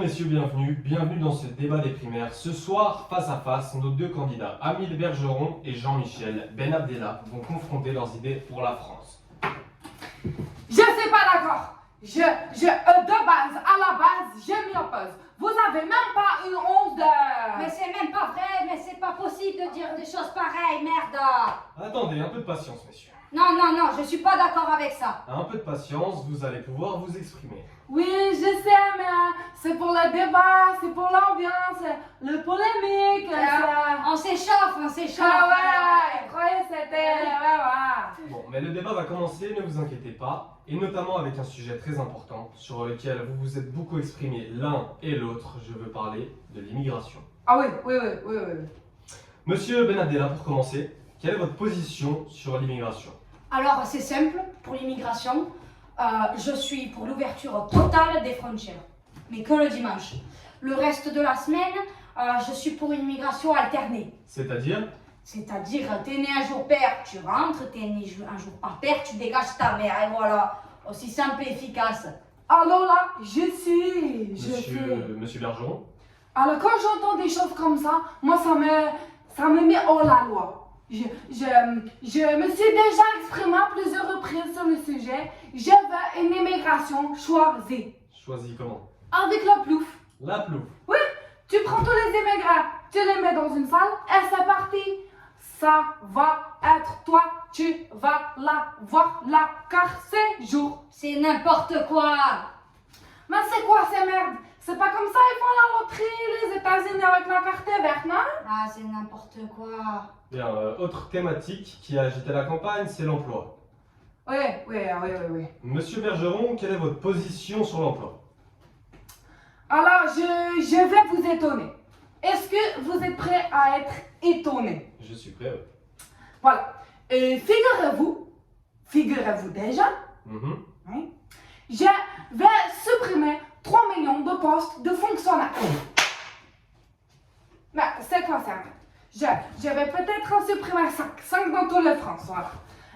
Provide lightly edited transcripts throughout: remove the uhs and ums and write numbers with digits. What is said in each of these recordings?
messieurs, bienvenue dans ce débat des primaires. Ce soir, face à face, nos deux candidats, Amile Bergeron et Jean-Michel Benabdella, vont confronter leurs idées pour la France. Je suis pas d'accord. De base, à la base, je m'y oppose. Vous avez même pas une once de... Mais c'est même pas vrai, mais c'est pas possible de dire des choses pareilles, merde. Attendez, un peu de patience, messieurs. Non, je suis pas d'accord avec ça. Un peu de patience, vous allez pouvoir vous exprimer. Oui, je sais, mais c'est pour le débat, c'est pour l'ambiance, le polémique, ça... On s'échauffe. Ah ouais, je croyais que c'était... Ouais. Bon, mais le débat va commencer, ne vous inquiétez pas, et notamment avec un sujet très important, sur lequel vous vous êtes beaucoup exprimés l'un et l'autre, je veux parler de l'immigration. Ah oui. Monsieur Benabdella, pour commencer, quelle est votre position sur l'immigration? Alors, c'est simple, pour l'immigration, je suis pour l'ouverture totale des frontières, mais que le dimanche. Le reste de la semaine, je suis pour une immigration alternée. C'est-à-dire? C'est-à-dire, t'es né un jour père, tu rentres, t'es né un jour pas père, tu dégages ta mère, et voilà, aussi simple et efficace. Alors là, je suis... Monsieur Bergeron? Alors quand j'entends des choses comme ça, moi ça me met hors la loi. Je me suis déjà exprimé à plusieurs reprises sur le sujet. Je veux une immigration choisie. Choisis comment? Avec la plouf. La plouf. Oui, tu prends tous les immigrants, tu les mets dans une salle et c'est parti. Ça va être toi, tu vas la voir la carte séjour. C'est n'importe quoi. Mais c'est quoi ces merdes? C'est pas comme ça ils font la loterie, les États-Unis avec la carte verte, non? Ah, c'est n'importe quoi. Bien, autre thématique qui a agité la campagne, c'est l'emploi. Oui. Monsieur Bergeron, quelle est votre position sur l'emploi? Alors, je vais vous étonner. Est-ce que vous êtes prêts à être étonnés? Je suis prêt, oui. Voilà. Et figurez-vous déjà, oui, je vais supprimer 3 millions de postes de fonctionnaires. Mais c'est quoi ça? Je vais peut-être en supprimer 5 dans toute la France, voilà.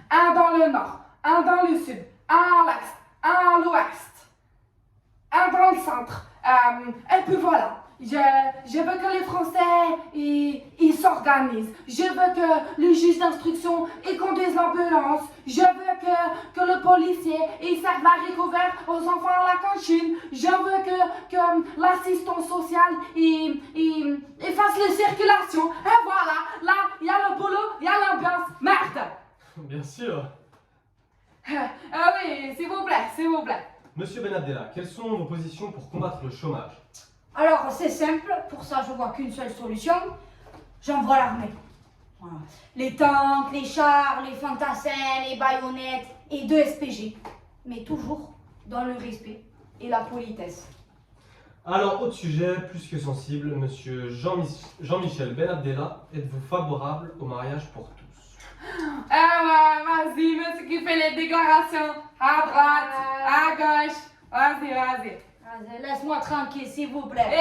Un dans le nord, un dans le sud, un à l'est, un à l'ouest, un dans le centre. Et puis voilà. Je veux que les Français ils s'organisent. Je veux que les juges d'instruction ils conduisent l'ambulance. Je veux que le policier il serve la recouverte aux enfants à la cantine. Je veux que l'assistant social il fasse les circulations. Et voilà, là il y a le boulot, il y a l'ambiance. Merde. Bien sûr. Ah oui, s'il vous plaît. Monsieur Benabdella, quelles sont vos positions pour combattre le chômage? Alors, c'est simple, pour ça je vois qu'une seule solution, j'envoie l'armée. Voilà. Les tanks, les chars, les fantassins, les baïonnettes et 2 SPG. Mais toujours dans le respect et la politesse. Alors, autre sujet plus que sensible, monsieur Jean-Michel Benabdella, êtes-vous favorable au mariage pour tous? Ah ouais, vas-y, monsieur qui fait les déclarations. À droite, à gauche. Vas-y. Laisse-moi tranquille, s'il vous plaît.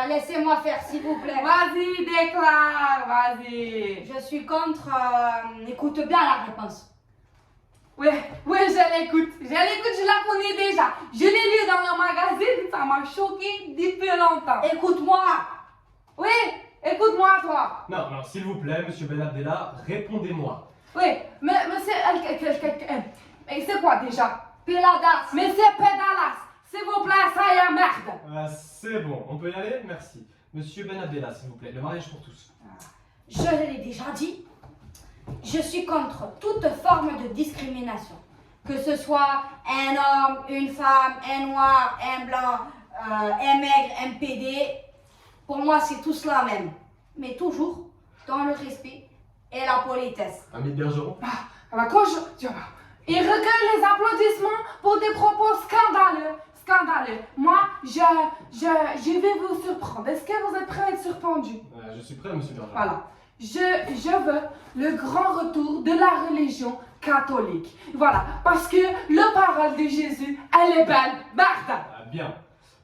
Laissez-moi faire, s'il vous plaît. Vas-y, déclare, vas-y. Je suis contre... écoute bien la réponse. Oui, je l'écoute, je la connais déjà. Je l'ai lu dans le magazine, ça m'a choqué depuis longtemps. Écoute-moi. Oui, écoute-moi, toi. Non, s'il vous plaît, monsieur Benabdella, répondez-moi. Oui, mais c'est quoi déjà? Péladas. Mais c'est pédalas. S'il vous plaît, ça y est, merde. C'est bon, on peut y aller? Merci. Monsieur Benabdella, s'il vous plaît, le mariage pour tous. Je l'ai déjà dit, je suis contre toute forme de discrimination. Que ce soit un homme, une femme, un noir, un blanc, un maigre, un pédé, pour moi c'est tous la même. Mais toujours dans le respect et la politesse. Amile Bergeron? Il recueille les applaudissements pour des propos scandaleux. Moi, je vais vous surprendre. Est-ce que vous êtes prêts à être surprendu? Je suis prêt, monsieur Bergeron. Voilà. Je veux le grand retour de la religion catholique. Voilà. Parce que la parole de Jésus, elle est belle. Merde. Bien.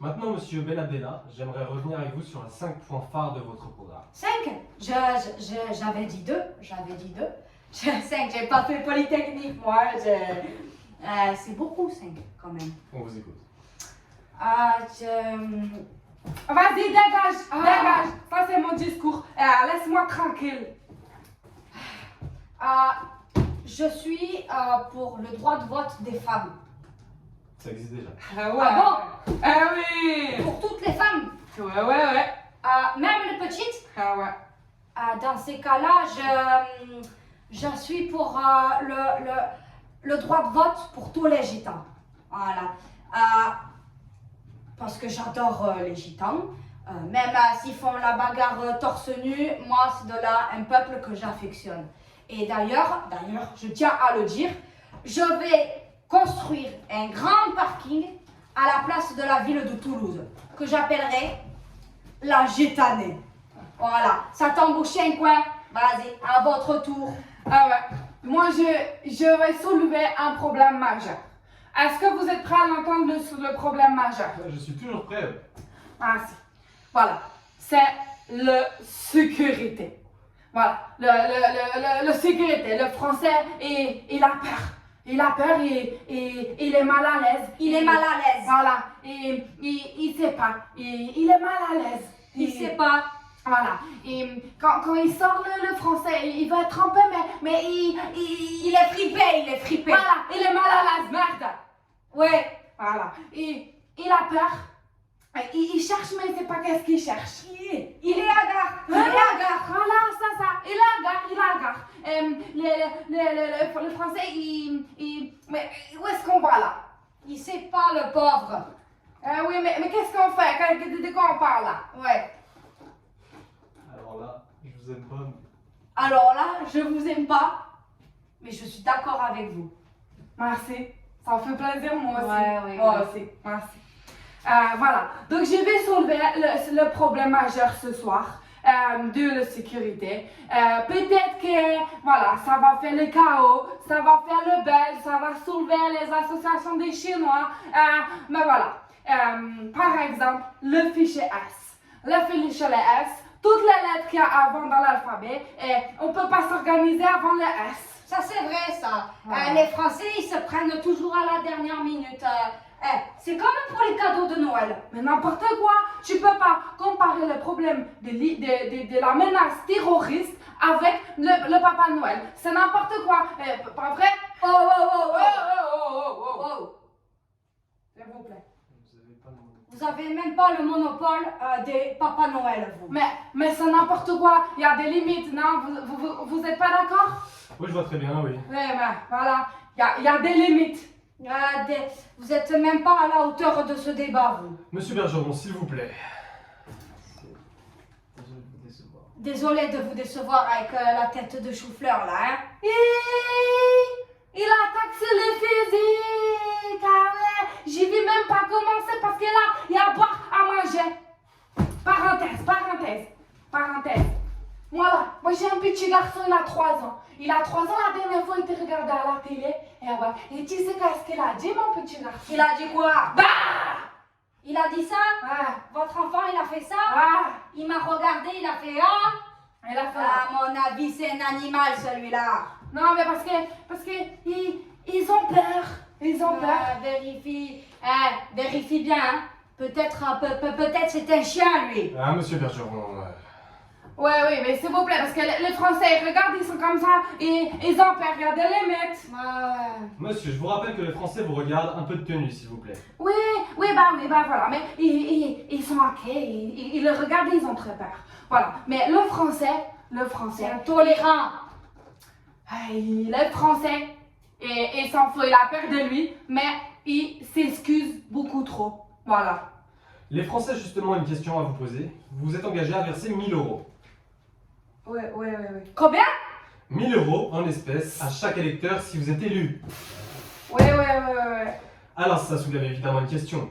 Maintenant, monsieur Benabdella, j'aimerais revenir avec vous sur les 5 points phares de votre programme. 5? J'avais dit 2. 5, j'ai pas fait Polytechnique, moi. C'est beaucoup, 5, quand même. On vous écoute. Vas-y, dégage, dégage. Ça, c'est mon discours. Laisse-moi tranquille. Je suis pour le droit de vote des femmes. Ça existe déjà. Ah ouais. Ah bon? Ah oui. Pour toutes les femmes. Ouais. Même les petites. Ah ouais. Dans ces cas-là, je suis pour le droit de vote pour tous les gitans. Voilà. Parce que j'adore les gitans. Même s'ils font la bagarre torse nu, moi, c'est de là un peuple que j'affectionne. Et d'ailleurs, je tiens à le dire, je vais construire un grand parking à la place de la ville de Toulouse, que j'appellerai la Gitanée. Voilà, ça t'embouche un coin, vas-y, à votre tour. Ah ouais. Moi, je vais soulever un problème majeur. Est-ce que vous êtes prêts à l'entendre le problème majeur? Je suis toujours prêt. Merci. Voilà. C'est le sécurité. Voilà. Le sécurité. Le français, il a peur. Il a peur et il est mal à l'aise. Il est mal à l'aise. Voilà. Et il sait pas. Il est mal à l'aise. Il sait pas. Voilà. Et quand il sort le français, il veut être un peu, mais Il est fripé. voilà, il est mal à l'aise, merde. Ouais. Voilà. Et il a peur. Il cherche, mais il sait pas qu'est-ce qu'il cherche. Il est hagard. Il est hagard. Voilà, ça. Il est hagard. Le français, mais où est-ce qu'on va là? Il sait pas, le pauvre. Oui, mais qu'est-ce qu'on fait? De quoi on parle là? Ouais. Alors là, je vous aime pas. Alors là, je vous aime pas, mais je suis d'accord avec vous. Merci. Ça me fait plaisir, moi aussi. Ouais. Moi aussi. Merci. Voilà. Donc, je vais soulever le problème majeur ce soir de la sécurité. Peut-être que, voilà, ça va faire le chaos, ça va faire le buzz, ça va soulever les associations des Chinois. Mais voilà. Par exemple, le fichier S. Le fichier S, toutes les lettres qu'il y a avant dans l'alphabet, on ne peut pas s'organiser avant le S. Ça, c'est vrai, ça. Ouais. Les Français, ils se prennent toujours à la dernière minute. C'est comme pour les cadeaux de Noël. Mais n'importe quoi, tu peux pas comparer le problème de la menace terroriste avec le Papa Noël. C'est n'importe quoi. Pas vrai? Oh. S'il vous plaît. Vous avez pas de Vous avez même pas le monopole des Papa Noël, vous. Mais c'est n'importe quoi. Il y a des limites, non? Vous êtes pas d'accord? Oui, je vois très bien, oui. Oui, mais voilà. Il y a des limites. Vous êtes même pas à la hauteur de ce débat, vous. Monsieur Bergeron, s'il vous plaît. Désolé de vous décevoir. Désolée de vous décevoir avec la tête de chou-fleur, là, hein. Il attaque sur le physique. Ah ouais. J'y vais même pas commencer parce que là, il y a à boire, à manger. Parenthèse. Moi, j'ai un petit garçon, il a 3 ans. Il a 3 ans, la dernière fois, il te regardait à la télé. Et tu sais qu'est-ce qu'il a dit, mon petit garçon? Il a dit quoi? Bah! Il a dit ça? Ouais. Votre enfant, il a fait ça? Ouais. Il m'a regardé, il a fait ah? Il a fait À mon avis, c'est un animal, celui-là. Non, mais parce que ils ont peur. Ils ont peur. Vérifie bien, hein. Peut-être c'est un chien, lui. Ah, monsieur Bergeron. Oui, mais s'il vous plaît, parce que les Français, regarde, ils sont comme ça, et ils ont peur, regardez les mecs. Monsieur, je vous rappelle que les Français vous regardent un peu de tenue, s'il vous plaît. Oui, bah voilà, mais ils sont inquiets, ils le regardent, ils ont très peur. Voilà, mais le français, Intolérant. il est français, et il s'en fout, il a peur de lui, mais il s'excuse beaucoup trop. Voilà. Les Français, justement, une question à vous poser. Vous vous êtes engagé à verser 1000 euros. Oui. Combien? 1000 euros en espèces à chaque électeur si vous êtes élu. Oui. Alors ça soulève évidemment une question.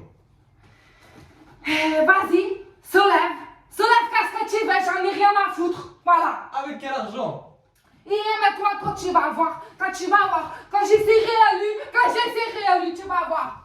Vas-y, soulève qu'est-ce que tu veux, j'en ai rien à foutre. Voilà. Avec quel argent? Et maintenant, quand je serai réélu, tu vas voir.